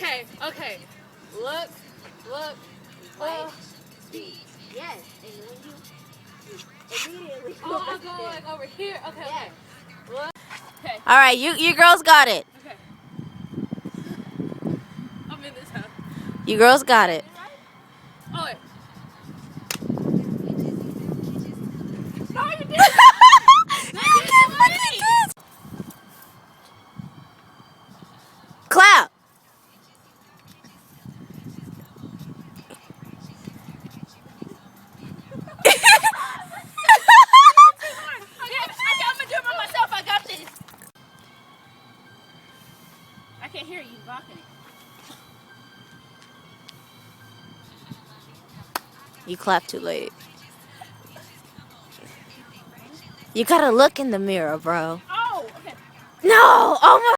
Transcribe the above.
Okay. Look. Like, speed. Yes. And when you immediately. Oh, I'll go like over here. Okay. Yes. Look. Okay. All right, you girls got it. Okay. I'm in this house. You girls got it. Oh wait. No, you didn't. Clap. I'm gonna do it by myself. I got this. I can't hear you blocking it. You clapped too late. You gotta look in the mirror, bro. Oh, okay. No! Oh my